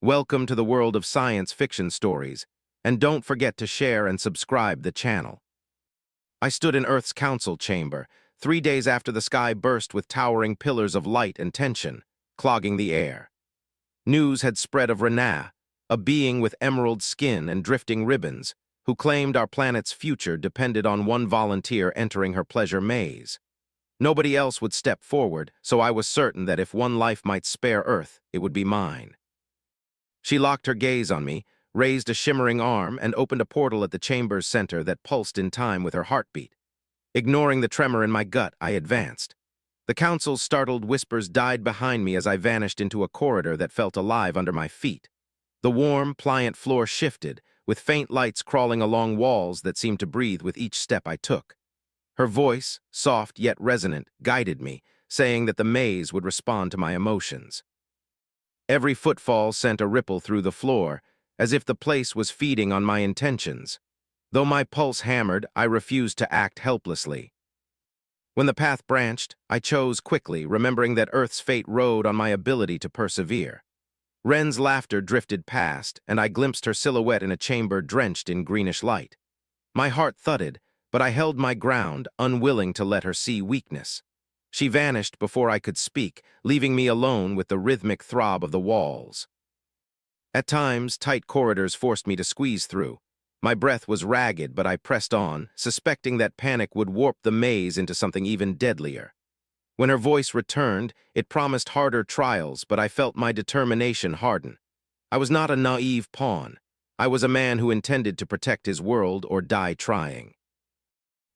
Welcome to the world of science fiction stories, and don't forget to share and subscribe the channel. I stood in Earth's council chamber, 3 days after the sky burst with towering pillars of light and tension, clogging the air. News had spread of Renaa, a being with emerald skin and drifting ribbons, who claimed our planet's future depended on one volunteer entering her pleasure maze. Nobody else would step forward, so I was certain that if one life might spare Earth, it would be mine. She locked her gaze on me, raised a shimmering arm, and opened a portal at the chamber's center that pulsed in time with her heartbeat. Ignoring the tremor in my gut, I advanced. The council's startled whispers died behind me as I vanished into a corridor that felt alive under my feet. The warm, pliant floor shifted, with faint lights crawling along walls that seemed to breathe with each step I took. Her voice, soft yet resonant, guided me, saying that the maze would respond to my emotions. Every footfall sent a ripple through the floor, as if the place was feeding on my intentions. Though my pulse hammered, I refused to act helplessly. When the path branched, I chose quickly, remembering that Earth's fate rode on my ability to persevere. Ren's laughter drifted past, and I glimpsed her silhouette in a chamber drenched in greenish light. My heart thudded, but I held my ground, unwilling to let her see weakness. She vanished before I could speak, leaving me alone with the rhythmic throb of the walls. At times, tight corridors forced me to squeeze through. My breath was ragged, but I pressed on, suspecting that panic would warp the maze into something even deadlier. When her voice returned, it promised harder trials, but I felt my determination harden. I was not a naive pawn. I was a man who intended to protect his world or die trying.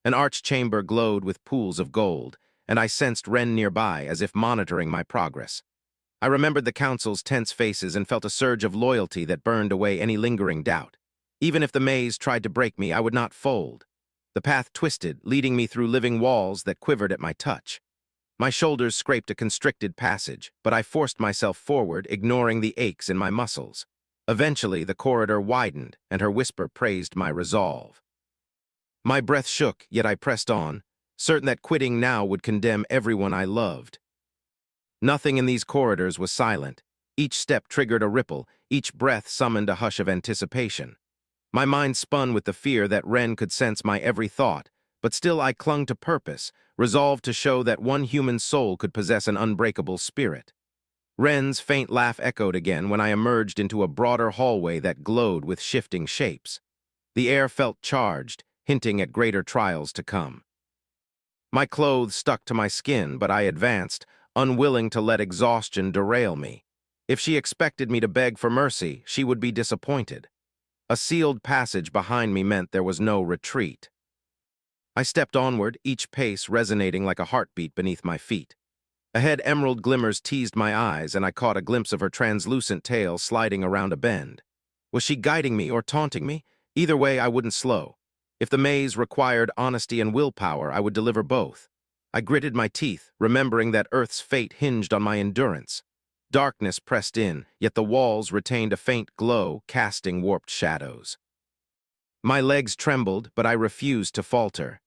An arched chamber glowed with pools of gold, and I sensed Ren nearby as if monitoring my progress. I remembered the council's tense faces and felt a surge of loyalty that burned away any lingering doubt. Even if the maze tried to break me, I would not fold. The path twisted, leading me through living walls that quivered at my touch. My shoulders scraped a constricted passage, but I forced myself forward, ignoring the aches in my muscles. Eventually, the corridor widened, and her whisper praised my resolve. My breath shook, yet I pressed on, certain that quitting now would condemn everyone I loved. Nothing in these corridors was silent. Each step triggered a ripple, each breath summoned a hush of anticipation. My mind spun with the fear that Ren could sense my every thought, but still I clung to purpose, resolved to show that one human soul could possess an unbreakable spirit. Ren's faint laugh echoed again when I emerged into a broader hallway that glowed with shifting shapes. The air felt charged, hinting at greater trials to come. My clothes stuck to my skin, but I advanced, unwilling to let exhaustion derail me. If she expected me to beg for mercy, she would be disappointed. A sealed passage behind me meant there was no retreat. I stepped onward, each pace resonating like a heartbeat beneath my feet. Ahead, emerald glimmers teased my eyes, and I caught a glimpse of her translucent tail sliding around a bend. Was she guiding me or taunting me? Either way, I wouldn't slow. If the maze required honesty and willpower, I would deliver both. I gritted my teeth, remembering that Earth's fate hinged on my endurance. Darkness pressed in, yet the walls retained a faint glow, casting warped shadows. My legs trembled, but I refused to falter.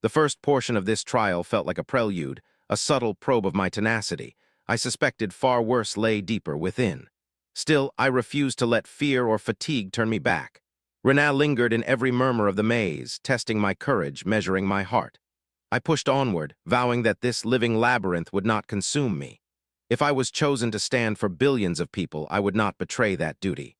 The first portion of this trial felt like a prelude, a subtle probe of my tenacity. I suspected far worse lay deeper within. Still, I refused to let fear or fatigue turn me back. Renaa lingered in every murmur of the maze, testing my courage, measuring my heart. I pushed onward, vowing that this living labyrinth would not consume me. If I was chosen to stand for billions of people, I would not betray that duty.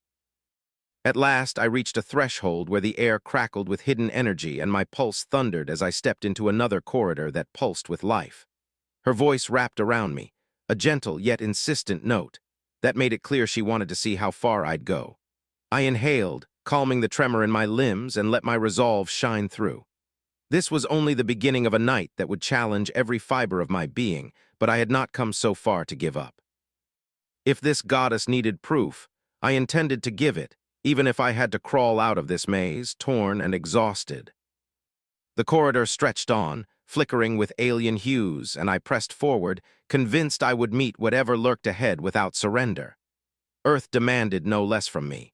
At last, I reached a threshold where the air crackled with hidden energy and my pulse thundered as I stepped into another corridor that pulsed with life. Her voice wrapped around me, a gentle yet insistent note that made it clear she wanted to see how far I'd go. I inhaled, calming the tremor in my limbs, and let my resolve shine through. This was only the beginning of a night that would challenge every fiber of my being, but I had not come so far to give up. If this goddess needed proof, I intended to give it, even if I had to crawl out of this maze, torn and exhausted. The corridor stretched on, flickering with alien hues, and I pressed forward, convinced I would meet whatever lurked ahead without surrender. Earth demanded no less from me.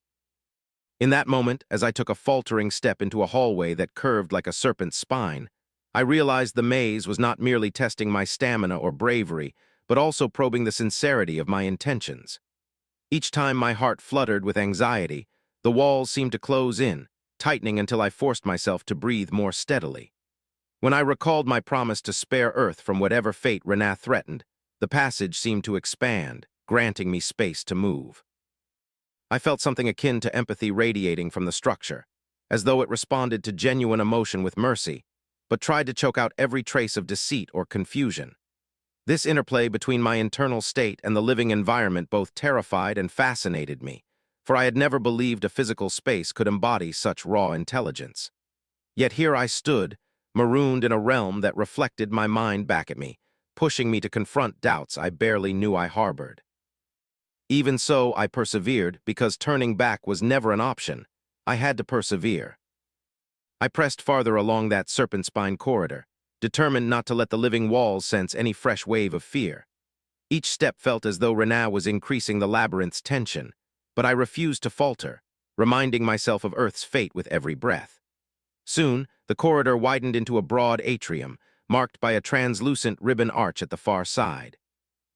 In that moment, as I took a faltering step into a hallway that curved like a serpent's spine, I realized the maze was not merely testing my stamina or bravery, but also probing the sincerity of my intentions. Each time my heart fluttered with anxiety, the walls seemed to close in, tightening until I forced myself to breathe more steadily. When I recalled my promise to spare Earth from whatever fate Renat threatened, the passage seemed to expand, granting me space to move. I felt something akin to empathy radiating from the structure, as though it responded to genuine emotion with mercy, but tried to choke out every trace of deceit or confusion. This interplay between my internal state and the living environment both terrified and fascinated me, for I had never believed a physical space could embody such raw intelligence. Yet here I stood, marooned in a realm that reflected my mind back at me, pushing me to confront doubts I barely knew I harbored. Even so, I persevered because turning back was never an option. I had to persevere. I pressed farther along that serpent-spine corridor, determined not to let the living walls sense any fresh wave of fear. Each step felt as though Renat was increasing the labyrinth's tension, but I refused to falter, reminding myself of Earth's fate with every breath. Soon, the corridor widened into a broad atrium, marked by a translucent ribbon arch at the far side.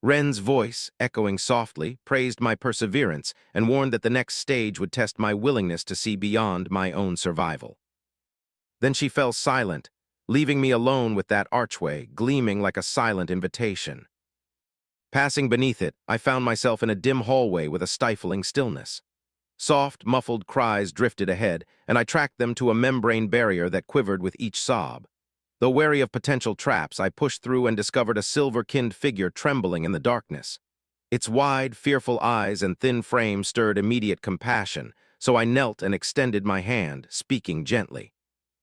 Ren's voice, echoing softly, praised my perseverance and warned that the next stage would test my willingness to see beyond my own survival. Then she fell silent, leaving me alone with that archway, gleaming like a silent invitation. Passing beneath it, I found myself in a dim hallway with a stifling stillness. Soft, muffled cries drifted ahead, and I tracked them to a membrane barrier that quivered with each sob. Though wary of potential traps, I pushed through and discovered a silver-kinned figure trembling in the darkness. Its wide, fearful eyes and thin frame stirred immediate compassion, so I knelt and extended my hand, speaking gently.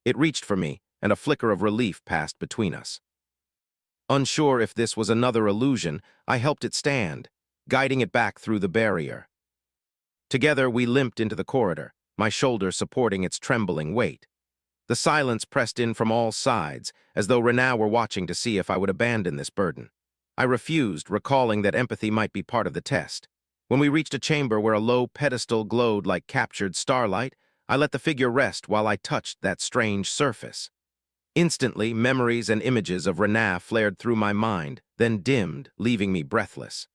It reached for me, and a flicker of relief passed between us. Unsure if this was another illusion, I helped it stand, guiding it back through the barrier. Together, we limped into the corridor, my shoulder supporting its trembling weight. The silence pressed in from all sides, as though Renat were watching to see if I would abandon this burden. I refused, recalling that empathy might be part of the test. When we reached a chamber where a low pedestal glowed like captured starlight, I let the figure rest while I touched that strange surface. Instantly, memories and images of Renat flared through my mind, then dimmed, leaving me breathless.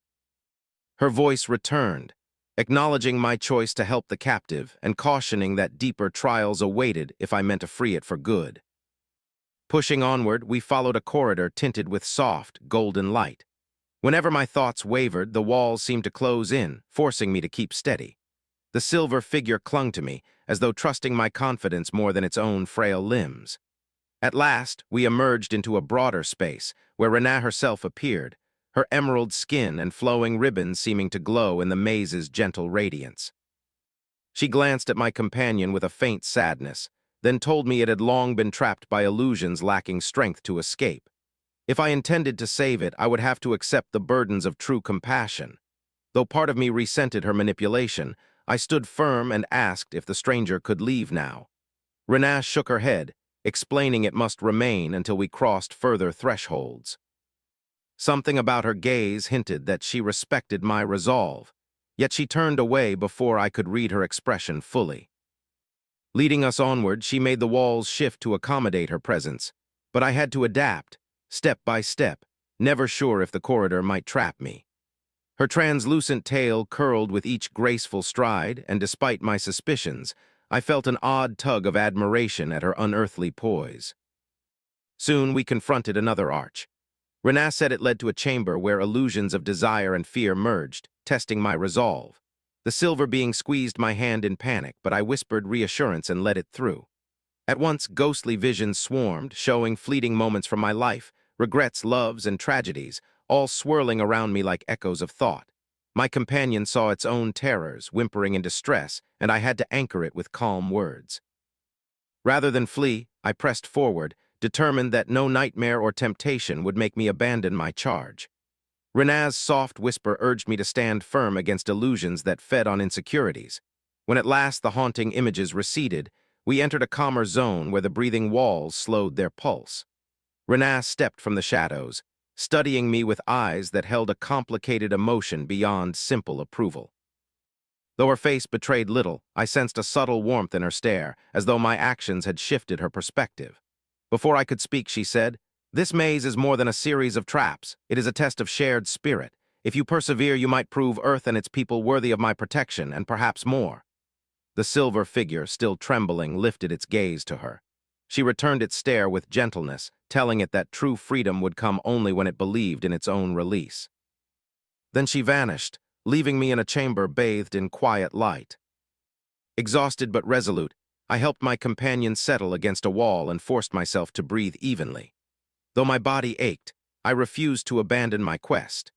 Her voice returned, acknowledging my choice to help the captive and cautioning that deeper trials awaited if I meant to free it for good. Pushing onward, we followed a corridor tinted with soft, golden light. Whenever my thoughts wavered, the walls seemed to close in, forcing me to keep steady. The silver figure clung to me, as though trusting my confidence more than its own frail limbs. At last, we emerged into a broader space, where Renat herself appeared, her emerald skin and flowing ribbons seeming to glow in the maze's gentle radiance. She glanced at my companion with a faint sadness, then told me it had long been trapped by illusions lacking strength to escape. If I intended to save it, I would have to accept the burdens of true compassion. Though part of me resented her manipulation, I stood firm and asked if the stranger could leave now. Renat shook her head, explaining it must remain until we crossed further thresholds. Something about her gaze hinted that she respected my resolve, yet she turned away before I could read her expression fully. Leading us onward, she made the walls shift to accommodate her presence, but I had to adapt, step by step, never sure if the corridor might trap me. Her translucent tail curled with each graceful stride, and despite my suspicions, I felt an odd tug of admiration at her unearthly poise. Soon we confronted another arch. Renat said it led to a chamber where illusions of desire and fear merged, testing my resolve. The silver being squeezed my hand in panic, but I whispered reassurance and let it through. At once, ghostly visions swarmed, showing fleeting moments from my life, regrets, loves, and tragedies, all swirling around me like echoes of thought. My companion saw its own terrors, whimpering in distress, and I had to anchor it with calm words. Rather than flee, I pressed forward, determined that no nightmare or temptation would make me abandon my charge. Renat's soft whisper urged me to stand firm against illusions that fed on insecurities. When at last the haunting images receded, we entered a calmer zone where the breathing walls slowed their pulse. Renat stepped from the shadows, studying me with eyes that held a complicated emotion beyond simple approval. Though her face betrayed little, I sensed a subtle warmth in her stare, as though my actions had shifted her perspective. Before I could speak, she said, "This maze is more than a series of traps. It is a test of shared spirit. If you persevere, you might prove Earth and its people worthy of my protection, and perhaps more." The silver figure, still trembling, lifted its gaze to her. She returned its stare with gentleness, telling it that true freedom would come only when it believed in its own release. Then she vanished, leaving me in a chamber bathed in quiet light. Exhausted but resolute, I helped my companion settle against a wall and forced myself to breathe evenly. Though my body ached, I refused to abandon my quest.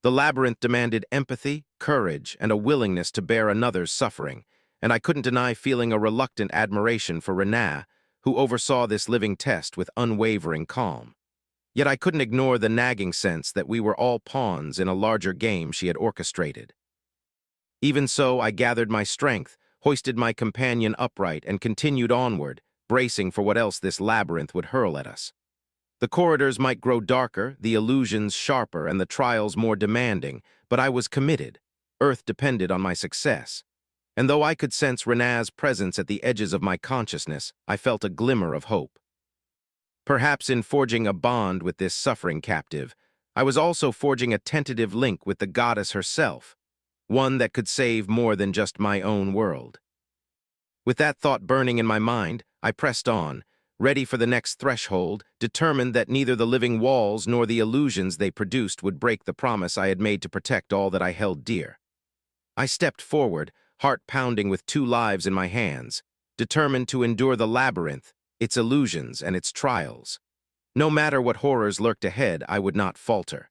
The labyrinth demanded empathy, courage, and a willingness to bear another's suffering, and I couldn't deny feeling a reluctant admiration for Renaa, who oversaw this living test with unwavering calm. Yet I couldn't ignore the nagging sense that we were all pawns in a larger game she had orchestrated. Even so, I gathered my strength, hoisted my companion upright, and continued onward, bracing for what else this labyrinth would hurl at us. The corridors might grow darker, the illusions sharper, and the trials more demanding, but I was committed. Earth depended on my success. And though I could sense Renaa's presence at the edges of my consciousness, I felt a glimmer of hope. Perhaps in forging a bond with this suffering captive, I was also forging a tentative link with the goddess herself, one that could save more than just my own world. With that thought burning in my mind, I pressed on, ready for the next threshold, determined that neither the living walls nor the illusions they produced would break the promise I had made to protect all that I held dear. I stepped forward, heart pounding with 2 lives in my hands, determined to endure the labyrinth, its illusions, and its trials. No matter what horrors lurked ahead, I would not falter.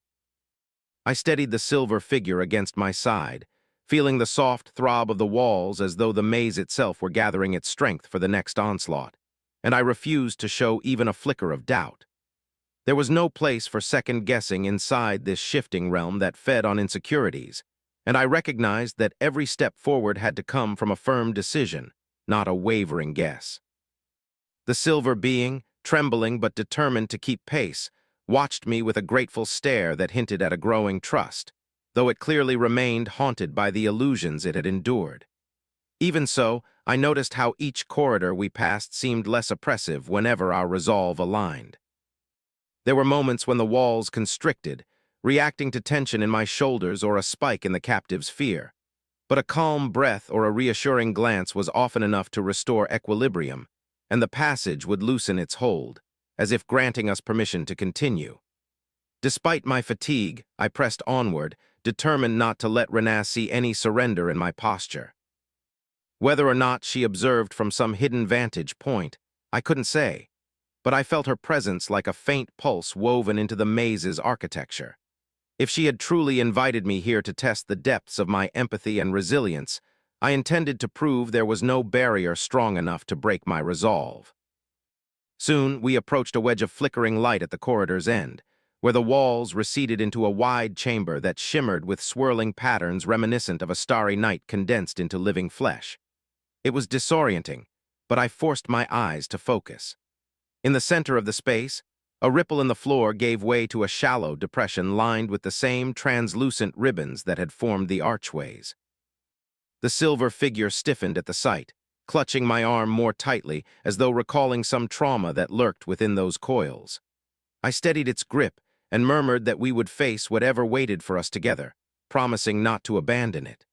I steadied the silver figure against my side, feeling the soft throb of the walls as though the maze itself were gathering its strength for the next onslaught, and I refused to show even a flicker of doubt. There was no place for second-guessing inside this shifting realm that fed on insecurities, and I recognized that every step forward had to come from a firm decision, not a wavering guess. The silver being, trembling but determined to keep pace, watched me with a grateful stare that hinted at a growing trust, though it clearly remained haunted by the illusions it had endured. Even so, I noticed how each corridor we passed seemed less oppressive whenever our resolve aligned. There were moments when the walls constricted, reacting to tension in my shoulders or a spike in the captive's fear. But a calm breath or a reassuring glance was often enough to restore equilibrium, and the passage would loosen its hold, as if granting us permission to continue. Despite my fatigue, I pressed onward, determined not to let Renaa see any surrender in my posture. Whether or not she observed from some hidden vantage point, I couldn't say, but I felt her presence like a faint pulse woven into the maze's architecture. If she had truly invited me here to test the depths of my empathy and resilience, I intended to prove there was no barrier strong enough to break my resolve. Soon, we approached a wedge of flickering light at the corridor's end, where the walls receded into a wide chamber that shimmered with swirling patterns reminiscent of a starry night condensed into living flesh. It was disorienting, but I forced my eyes to focus. In the center of the space, a ripple in the floor gave way to a shallow depression lined with the same translucent ribbons that had formed the archways. The silver figure stiffened at the sight, clutching my arm more tightly as though recalling some trauma that lurked within those coils. I steadied its grip and murmured that we would face whatever waited for us together, promising not to abandon it.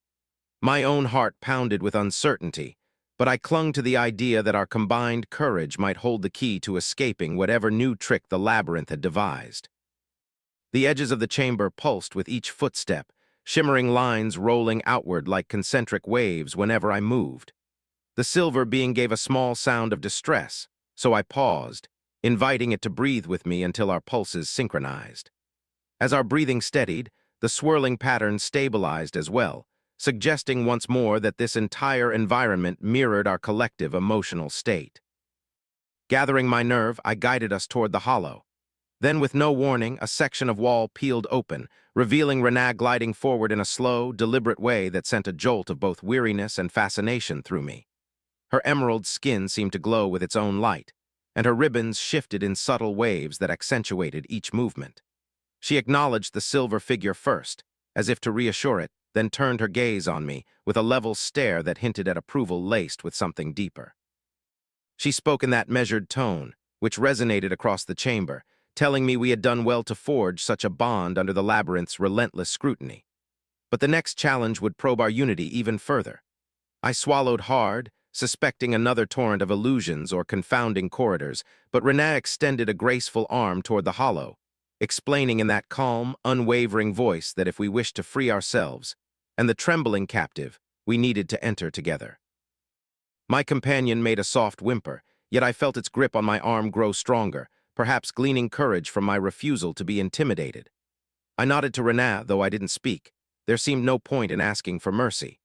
My own heart pounded with uncertainty, but I clung to the idea that our combined courage might hold the key to escaping whatever new trick the labyrinth had devised. The edges of the chamber pulsed with each footstep, shimmering lines rolling outward like concentric waves whenever I moved. The silver being gave a small sound of distress, so I paused, inviting it to breathe with me until our pulses synchronized. As our breathing steadied, the swirling pattern stabilized as well, suggesting once more that this entire environment mirrored our collective emotional state. Gathering my nerve, I guided us toward the hollow. Then, with no warning, a section of wall peeled open, revealing Renaa gliding forward in a slow, deliberate way that sent a jolt of both weariness and fascination through me. Her emerald skin seemed to glow with its own light, and her ribbons shifted in subtle waves that accentuated each movement. She acknowledged the silver figure first, as if to reassure it, then turned her gaze on me with a level stare that hinted at approval laced with something deeper. She spoke in that measured tone, which resonated across the chamber, telling me we had done well to forge such a bond under the labyrinth's relentless scrutiny. But the next challenge would probe our unity even further. I swallowed hard, suspecting another torrent of illusions or confounding corridors, but Renée extended a graceful arm toward the hollow, explaining in that calm, unwavering voice that if we wished to free ourselves, and the trembling captive, we needed to enter together. My companion made a soft whimper, yet I felt its grip on my arm grow stronger, perhaps gleaning courage from my refusal to be intimidated. I nodded to Renée, though I didn't speak. There seemed no point in asking for mercy.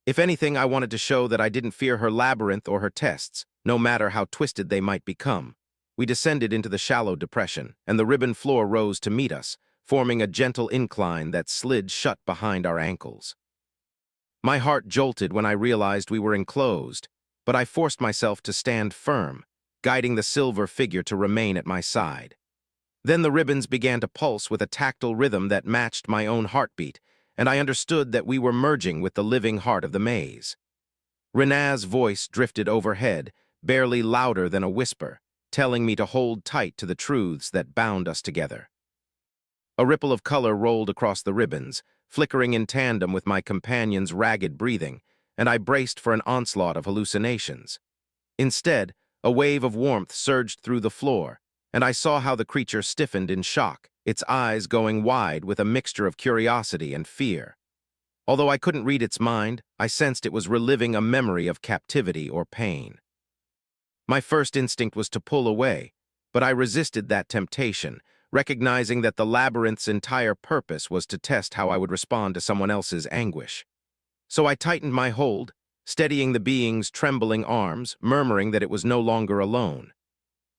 If anything, I wanted to show that I didn't fear her labyrinth or her tests, no matter how twisted they might become. We descended into the shallow depression, and the ribbon floor rose to meet us, forming a gentle incline that slid shut behind our ankles. My heart jolted when I realized we were enclosed, but I forced myself to stand firm, guiding the silver figure to remain at my side. Then the ribbons began to pulse with a tactile rhythm that matched my own heartbeat, and I understood that we were merging with the living heart of the maze. Renée's voice drifted overhead, barely louder than a whisper, telling me to hold tight to the truths that bound us together. A ripple of color rolled across the ribbons, flickering in tandem with my companion's ragged breathing, and I braced for an onslaught of hallucinations. Instead, a wave of warmth surged through the floor, and I saw how the creature stiffened in shock, its eyes going wide with a mixture of curiosity and fear. Although I couldn't read its mind, I sensed it was reliving a memory of captivity or pain. My first instinct was to pull away, but I resisted that temptation, recognizing that the labyrinth's entire purpose was to test how I would respond to someone else's anguish. So I tightened my hold, steadying the being's trembling arms, murmuring that it was no longer alone.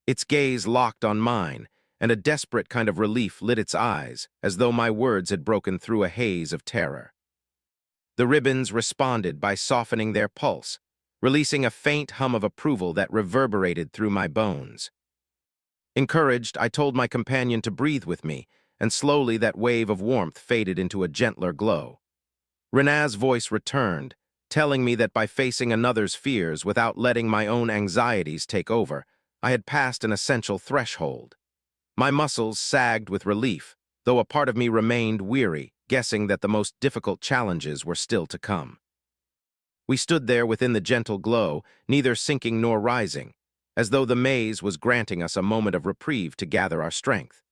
Its gaze locked on mine, and a desperate kind of relief lit its eyes, as though my words had broken through a haze of terror. The ribbons responded by softening their pulse, releasing a faint hum of approval that reverberated through my bones. Encouraged, I told my companion to breathe with me, and slowly that wave of warmth faded into a gentler glow. Renée's voice returned, telling me that by facing another's fears without letting my own anxieties take over, I had passed an essential threshold. My muscles sagged with relief, though a part of me remained weary, guessing that the most difficult challenges were still to come. We stood there within the gentle glow, neither sinking nor rising, as though the maze was granting us a moment of reprieve to gather our strength.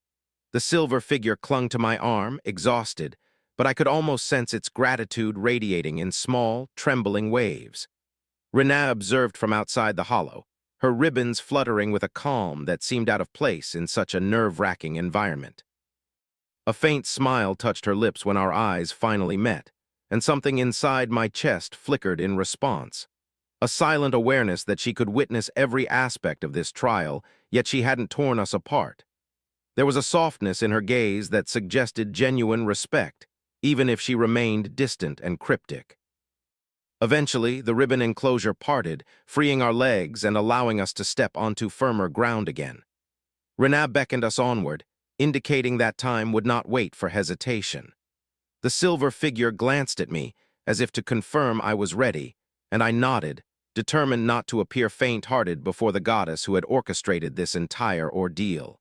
The silver figure clung to my arm, exhausted, but I could almost sense its gratitude radiating in small, trembling waves. Renée observed from outside the hollow, her ribbons fluttering with a calm that seemed out of place in such a nerve-wracking environment. A faint smile touched her lips when our eyes finally met, and something inside my chest flickered in response. A silent awareness that she could witness every aspect of this trial, yet she hadn't torn us apart. There was a softness in her gaze that suggested genuine respect, even if she remained distant and cryptic. Eventually, the ribbon enclosure parted, freeing our legs and allowing us to step onto firmer ground again. Renée beckoned us onward, indicating that time would not wait for hesitation. The silver figure glanced at me, as if to confirm I was ready, and I nodded, determined not to appear faint-hearted before the goddess who had orchestrated this entire ordeal.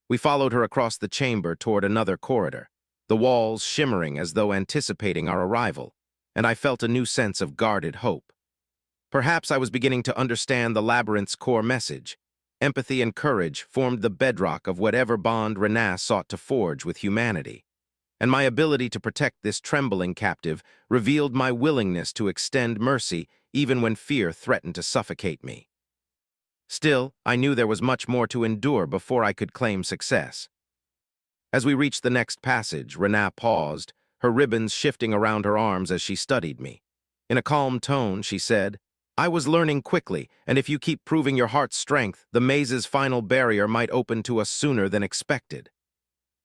We followed her across the chamber toward another corridor, the walls shimmering as though anticipating our arrival, and I felt a new sense of guarded hope. Perhaps I was beginning to understand the labyrinth's core message. Empathy and courage formed the bedrock of whatever bond Renée sought to forge with humanity, and my ability to protect this trembling captive revealed my willingness to extend mercy even when fear threatened to suffocate me. Still, I knew there was much more to endure before I could claim success. As we reached the next passage, Renée paused, her ribbons shifting around her arms as she studied me. In a calm tone, she said, "I was learning quickly, and if you keep proving your heart's strength, the maze's final barrier might open to us sooner than expected."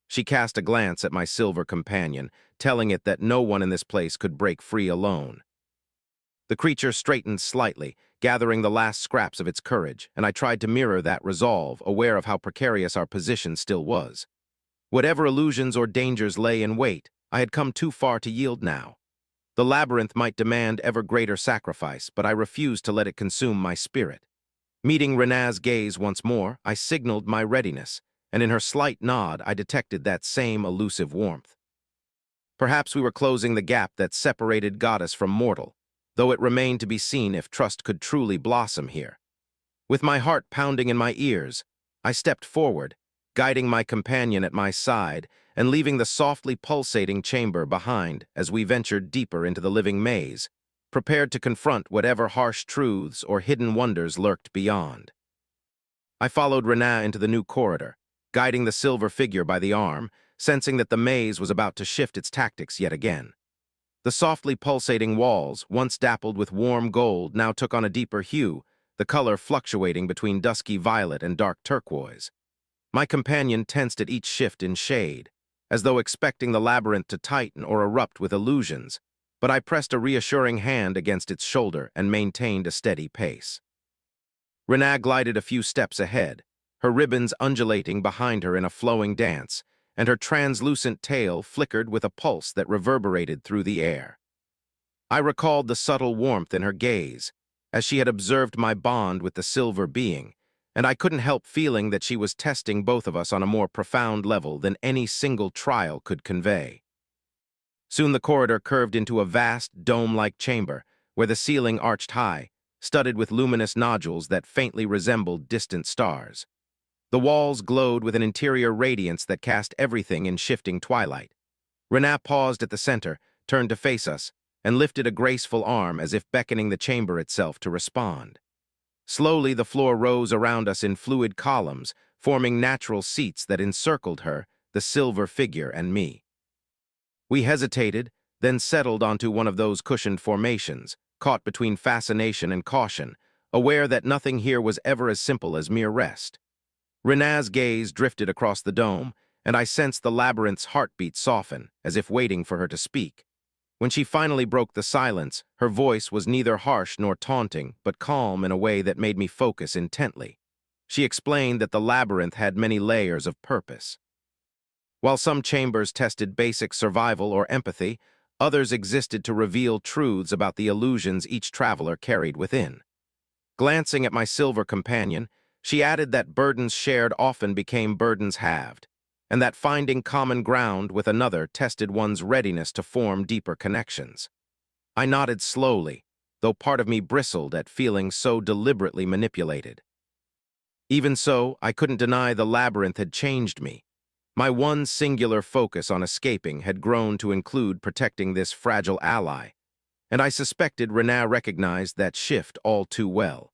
She cast a glance at my silver companion, telling it that no one in this place could break free alone. The creature straightened slightly, gathering the last scraps of its courage, and I tried to mirror that resolve, aware of how precarious our position still was. Whatever illusions or dangers lay in wait, I had come too far to yield now. The labyrinth might demand ever greater sacrifice, but I refused to let it consume my spirit. Meeting Renée's gaze once more, I signaled my readiness, and in her slight nod I detected that same elusive warmth. Perhaps we were closing the gap that separated goddess from mortal, though it remained to be seen if trust could truly blossom here. With my heart pounding in my ears, I stepped forward, guiding my companion at my side and leaving the softly pulsating chamber behind as we ventured deeper into the living maze, prepared to confront whatever harsh truths or hidden wonders lurked beyond. I followed Renaa into the new corridor, guiding the silver figure by the arm, sensing that the maze was about to shift its tactics yet again. The softly pulsating walls, once dappled with warm gold, now took on a deeper hue, the color fluctuating between dusky violet and dark turquoise. My companion tensed at each shift in shade, as though expecting the labyrinth to tighten or erupt with illusions, but I pressed a reassuring hand against its shoulder and maintained a steady pace. Renaa glided a few steps ahead, her ribbons undulating behind her in a flowing dance, and her translucent tail flickered with a pulse that reverberated through the air. I recalled the subtle warmth in her gaze, as she had observed my bond with the silver being, and I couldn't help feeling that she was testing both of us on a more profound level than any single trial could convey. Soon the corridor curved into a vast, dome-like chamber, where the ceiling arched high, studded with luminous nodules that faintly resembled distant stars. The walls glowed with an interior radiance that cast everything in shifting twilight. Renaa paused at the center, turned to face us, and lifted a graceful arm as if beckoning the chamber itself to respond. Slowly the floor rose around us in fluid columns, forming natural seats that encircled her, the silver figure, and me. We hesitated, then settled onto one of those cushioned formations, caught between fascination and caution, aware that nothing here was ever as simple as mere rest. Renaa's gaze drifted across the dome, and I sensed the labyrinth's heartbeat soften, as if waiting for her to speak. When she finally broke the silence, her voice was neither harsh nor taunting, but calm in a way that made me focus intently. She explained that the labyrinth had many layers of purpose. While some chambers tested basic survival or empathy, others existed to reveal truths about the illusions each traveler carried within. Glancing at my silver companion, she added that burdens shared often became burdens halved, and that finding common ground with another tested one's readiness to form deeper connections. I nodded slowly, though part of me bristled at feeling so deliberately manipulated. Even so, I couldn't deny the labyrinth had changed me. My one singular focus on escaping had grown to include protecting this fragile ally, and I suspected Renaa recognized that shift all too well.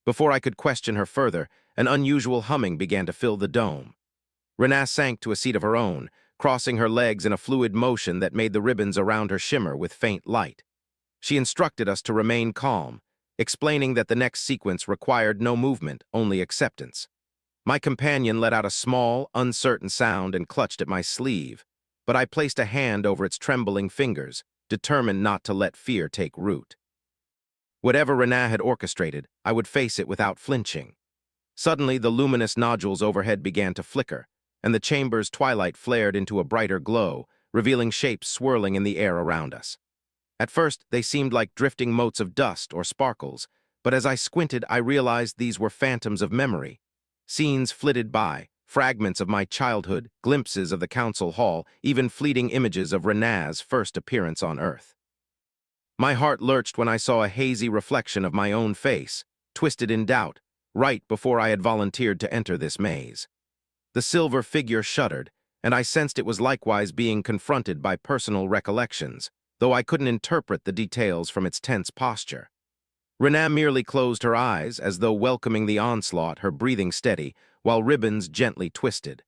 Before I could question her further, an unusual humming began to fill the dome. Renaa sank to a seat of her own, crossing her legs in a fluid motion that made the ribbons around her shimmer with faint light. She instructed us to remain calm, explaining that the next sequence required no movement, only acceptance. My companion let out a small, uncertain sound and clutched at my sleeve, but I placed a hand over its trembling fingers, determined not to let fear take root. Whatever Renaa had orchestrated, I would face it without flinching. Suddenly, the luminous nodules overhead began to flicker, and the chamber's twilight flared into a brighter glow, revealing shapes swirling in the air around us. At first, they seemed like drifting motes of dust or sparkles, but as I squinted, I realized these were phantoms of memory. Scenes flitted by, fragments of my childhood, glimpses of the council hall, even fleeting images of Renaa's first appearance on Earth. My heart lurched when I saw a hazy reflection of my own face, twisted in doubt, right before I had volunteered to enter this maze. The silver figure shuddered, and I sensed it was likewise being confronted by personal recollections, though I couldn't interpret the details from its tense posture. Renaa merely closed her eyes, as though welcoming the onslaught, her breathing steady, while ribbons gently twisted.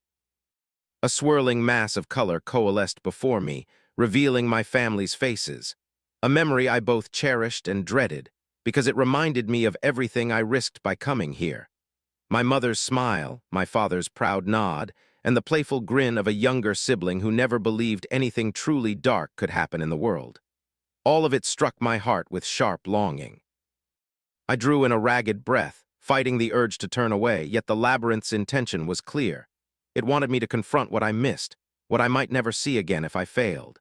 A swirling mass of color coalesced before me, revealing my family's faces, a memory I both cherished and dreaded, because it reminded me of everything I risked by coming here. My mother's smile, my father's proud nod, and the playful grin of a younger sibling who never believed anything truly dark could happen in the world. All of it struck my heart with sharp longing. I drew in a ragged breath, fighting the urge to turn away, yet the labyrinth's intention was clear. It wanted me to confront what I missed, what I might never see again if I failed.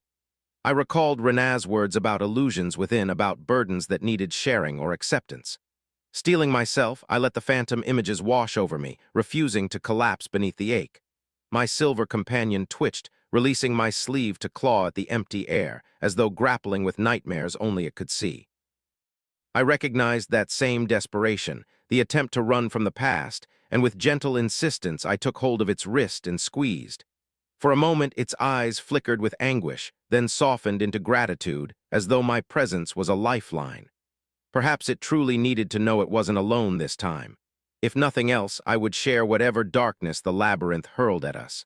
I recalled Renaa's words about illusions within, about burdens that needed sharing or acceptance. Steeling myself, I let the phantom images wash over me, refusing to collapse beneath the ache. My silver companion twitched, releasing my sleeve to claw at the empty air, as though grappling with nightmares only it could see. I recognized that same desperation, the attempt to run from the past, and with gentle insistence I took hold of its wrist and squeezed. For a moment its eyes flickered with anguish, then softened into gratitude, as though my presence was a lifeline. Perhaps it truly needed to know it wasn't alone this time. If nothing else, I would share whatever darkness the labyrinth hurled at us.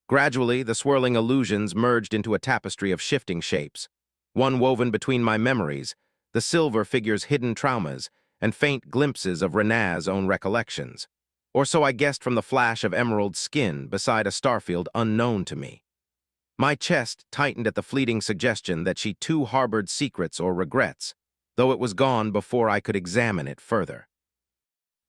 Gradually, the swirling illusions merged into a tapestry of shifting shapes, one woven between my memories, the silver figure's hidden traumas, and faint glimpses of Rena's own recollections. Or so I guessed from the flash of emerald skin beside a starfield unknown to me. My chest tightened at the fleeting suggestion that she too harbored secrets or regrets, though it was gone before I could examine it further.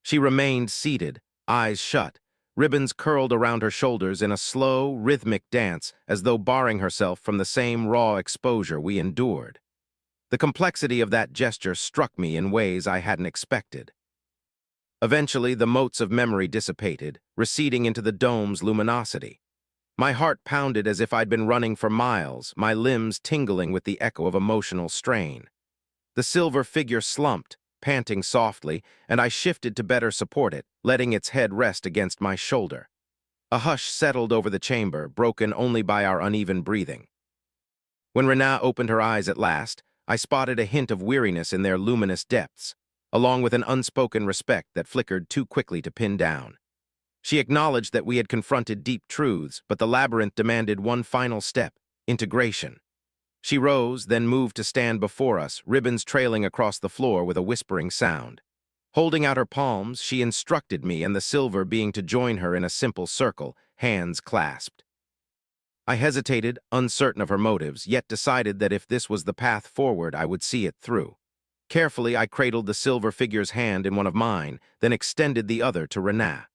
She remained seated, eyes shut, ribbons curled around her shoulders in a slow, rhythmic dance as though barring herself from the same raw exposure we endured. The complexity of that gesture struck me in ways I hadn't expected. Eventually, the motes of memory dissipated, receding into the dome's luminosity. My heart pounded as if I'd been running for miles, my limbs tingling with the echo of emotional strain. The silver figure slumped, panting softly, and I shifted to better support it, letting its head rest against my shoulder. A hush settled over the chamber, broken only by our uneven breathing. When Rena opened her eyes at last, I spotted a hint of weariness in their luminous depths, along with an unspoken respect that flickered too quickly to pin down. She acknowledged that we had confronted deep truths, but the labyrinth demanded one final step: integration. She rose, then moved to stand before us, ribbons trailing across the floor with a whispering sound. Holding out her palms, she instructed me and the silver being to join her in a simple circle, hands clasped. I hesitated, uncertain of her motives, yet decided that if this was the path forward, I would see it through. Carefully, I cradled the silver figure's hand in one of mine, then extended the other to Rena.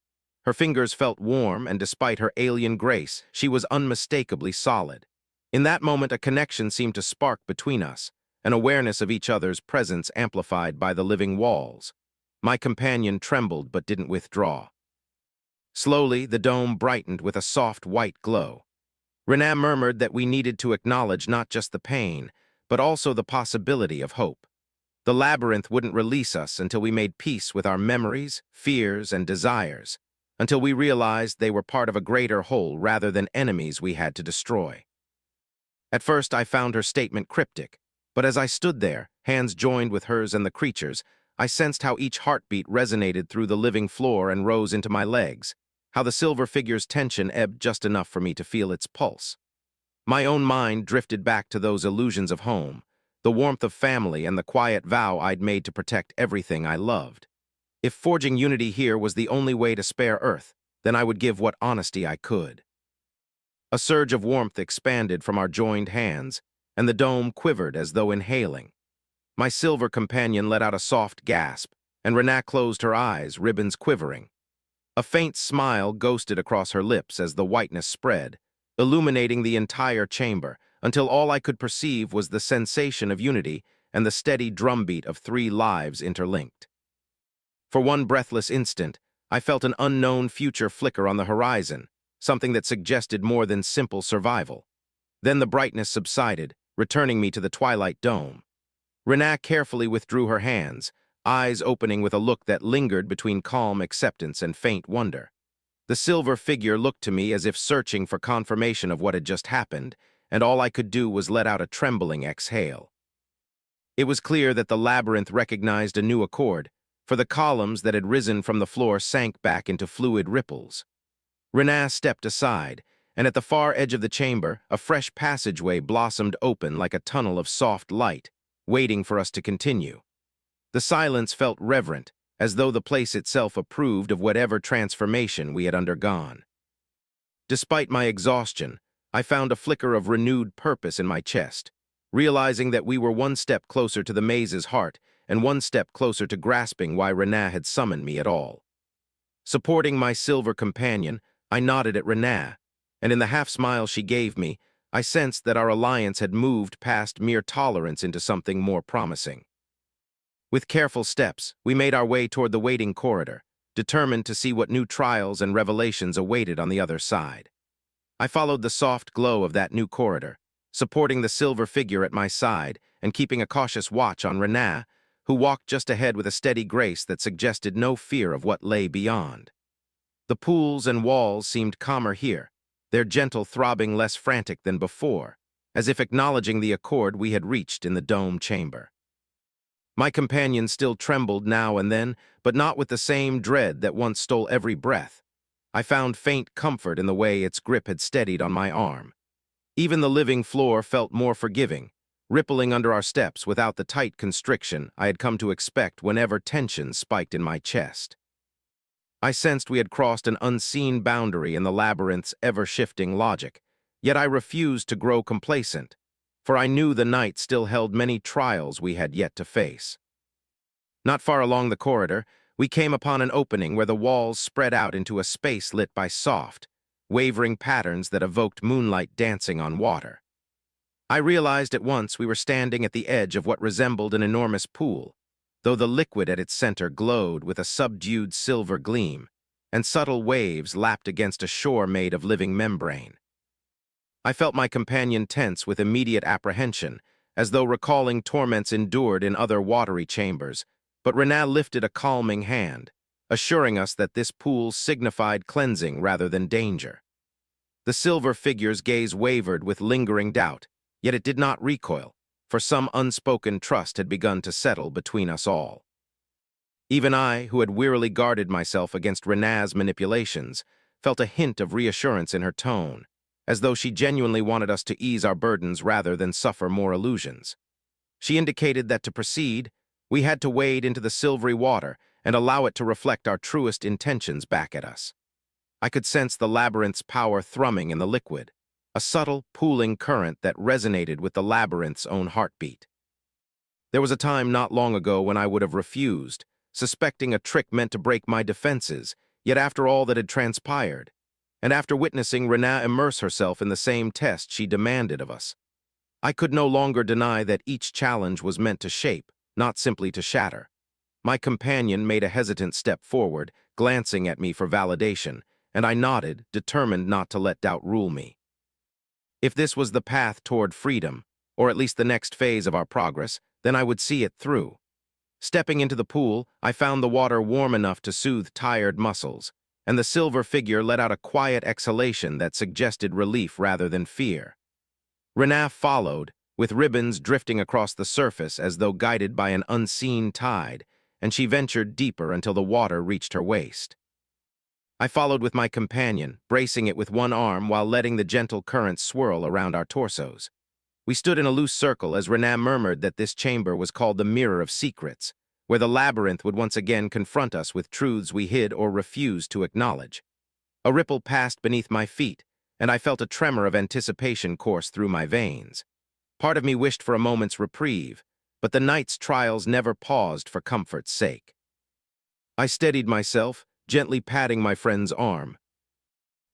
Her fingers felt warm, and despite her alien grace, she was unmistakably solid. In that moment, a connection seemed to spark between us, an awareness of each other's presence amplified by the living walls. My companion trembled but didn't withdraw. Slowly, the dome brightened with a soft white glow. Rena murmured that we needed to acknowledge not just the pain, but also the possibility of hope. The labyrinth wouldn't release us until we made peace with our memories, fears, and desires, until we realized they were part of a greater whole rather than enemies we had to destroy. At first, I found her statement cryptic, but as I stood there, hands joined with hers and the creature's, I sensed how each heartbeat resonated through the living floor and rose into my legs, how the silver figure's tension ebbed just enough for me to feel its pulse. My own mind drifted back to those illusions of home, the warmth of family and the quiet vow I'd made to protect everything I loved. If forging unity here was the only way to spare Earth, then I would give what honesty I could. A surge of warmth expanded from our joined hands, and the dome quivered as though inhaling. My silver companion let out a soft gasp, and Rena closed her eyes, ribbons quivering. A faint smile ghosted across her lips as the whiteness spread, illuminating the entire chamber, until all I could perceive was the sensation of unity and the steady drumbeat of 3 lives interlinked. For one breathless instant, I felt an unknown future flicker on the horizon, something that suggested more than simple survival. Then the brightness subsided, returning me to the twilight dome. Rena carefully withdrew her hands, eyes opening with a look that lingered between calm acceptance and faint wonder. The silver figure looked to me as if searching for confirmation of what had just happened, and all I could do was let out a trembling exhale. It was clear that the labyrinth recognized a new accord, for the columns that had risen from the floor sank back into fluid ripples. Rena stepped aside, and at the far edge of the chamber, a fresh passageway blossomed open like a tunnel of soft light, waiting for us to continue. The silence felt reverent, as though the place itself approved of whatever transformation we had undergone. Despite my exhaustion, I found a flicker of renewed purpose in my chest, realizing that we were one step closer to the maze's heart and one step closer to grasping why Rena had summoned me at all. Supporting my silver companion, I nodded at Rena, and in the half-smile she gave me, I sensed that our alliance had moved past mere tolerance into something more promising. With careful steps, we made our way toward the waiting corridor, determined to see what new trials and revelations awaited on the other side. I followed the soft glow of that new corridor, supporting the silver figure at my side and keeping a cautious watch on Renaa, who walked just ahead with a steady grace that suggested no fear of what lay beyond. The pools and walls seemed calmer here, their gentle throbbing less frantic than before, as if acknowledging the accord we had reached in the dome chamber. My companion still trembled now and then, but not with the same dread that once stole every breath. I found faint comfort in the way its grip had steadied on my arm. Even the living floor felt more forgiving, rippling under our steps without the tight constriction I had come to expect whenever tension spiked in my chest. I sensed we had crossed an unseen boundary in the labyrinth's ever-shifting logic, yet I refused to grow complacent, for I knew the night still held many trials we had yet to face. Not far along the corridor, we came upon an opening where the walls spread out into a space lit by soft, wavering patterns that evoked moonlight dancing on water. I realized at once we were standing at the edge of what resembled an enormous pool, though the liquid at its center glowed with a subdued silver gleam, and subtle waves lapped against a shore made of living membrane. I felt my companion tense with immediate apprehension, as though recalling torments endured in other watery chambers, but Renaa lifted a calming hand, assuring us that this pool signified cleansing rather than danger. The silver figure's gaze wavered with lingering doubt, yet it did not recoil, for some unspoken trust had begun to settle between us all. Even I, who had wearily guarded myself against Renaa's manipulations, felt a hint of reassurance in her tone, as though she genuinely wanted us to ease our burdens rather than suffer more illusions. She indicated that to proceed, we had to wade into the silvery water and allow it to reflect our truest intentions back at us. I could sense the labyrinth's power thrumming in the liquid, a subtle, pooling current that resonated with the labyrinth's own heartbeat. There was a time not long ago when I would have refused, suspecting a trick meant to break my defenses, yet after all that had transpired, and after witnessing Renaa immerse herself in the same test she demanded of us, I could no longer deny that each challenge was meant to shape, not simply to shatter. My companion made a hesitant step forward, glancing at me for validation, and I nodded, determined not to let doubt rule me. If this was the path toward freedom, or at least the next phase of our progress, then I would see it through. Stepping into the pool, I found the water warm enough to soothe tired muscles, and the silver figure let out a quiet exhalation that suggested relief rather than fear. Renaa followed, with ribbons drifting across the surface as though guided by an unseen tide, and she ventured deeper until the water reached her waist. I followed with my companion, bracing it with one arm while letting the gentle current swirl around our torsos. We stood in a loose circle as Renaa murmured that this chamber was called the Mirror of Secrets, where the labyrinth would once again confront us with truths we hid or refused to acknowledge. A ripple passed beneath my feet, and I felt a tremor of anticipation course through my veins. Part of me wished for a moment's reprieve, but the night's trials never paused for comfort's sake. I steadied myself, gently patting my friend's arm.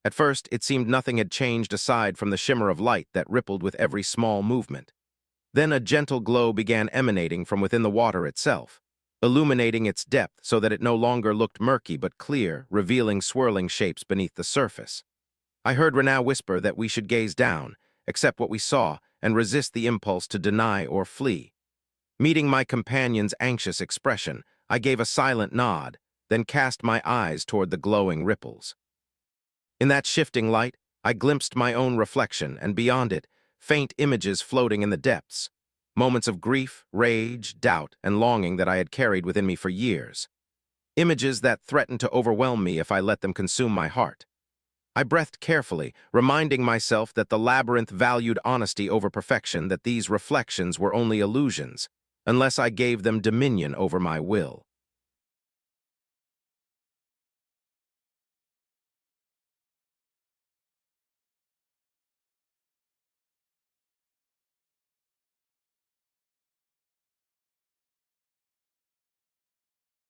At first, it seemed nothing had changed aside from the shimmer of light that rippled with every small movement. Then a gentle glow began emanating from within the water itself, illuminating its depth so that it no longer looked murky but clear, revealing swirling shapes beneath the surface. I heard Renaa whisper that we should gaze down, accept what we saw, and resist the impulse to deny or flee. Meeting my companion's anxious expression, I gave a silent nod, then cast my eyes toward the glowing ripples. In that shifting light, I glimpsed my own reflection, and beyond it, faint images floating in the depths, moments of grief, rage, doubt, and longing that I had carried within me for years. Images that threatened to overwhelm me if I let them consume my heart. I breathed carefully, reminding myself that the labyrinth valued honesty over perfection, that these reflections were only illusions, unless I gave them dominion over my will.